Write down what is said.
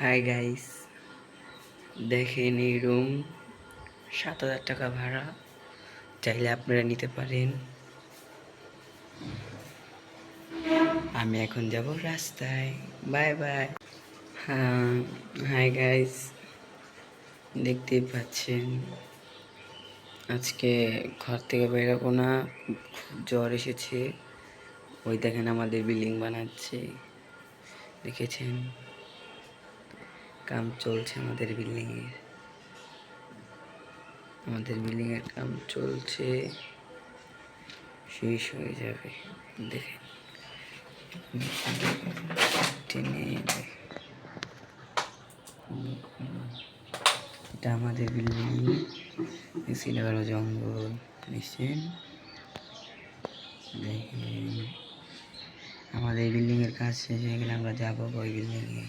Hi guys, দেখেন এই room 7,000 টাকা ভাড়া, চাইলে আপনারা নিতে পারেন। আমি এখন যাব রাস্তায়। Bye bye. হ্যাঁ, হাই গাইস, দেখতেই পাচ্ছেন আজকে ঘর থেকে বেরোবো না, খুব জ্বর এসেছে। ওই দেখেন আমাদের বিল্ডিং বানাচ্ছে, দেখেছেন? কাম চলছে আমাদের বিল্ডিং এর কাম চলছে, শেষ হয়ে যাবে। দেখেন এটা আমাদের বিল্ডিং, ছিল জঙ্গল। দেখছেন? দেখেন আমাদের বিল্ডিং এর কাজ শেষ হয়ে গেলে আমরা যাবো ওই বিল্ডিং এ।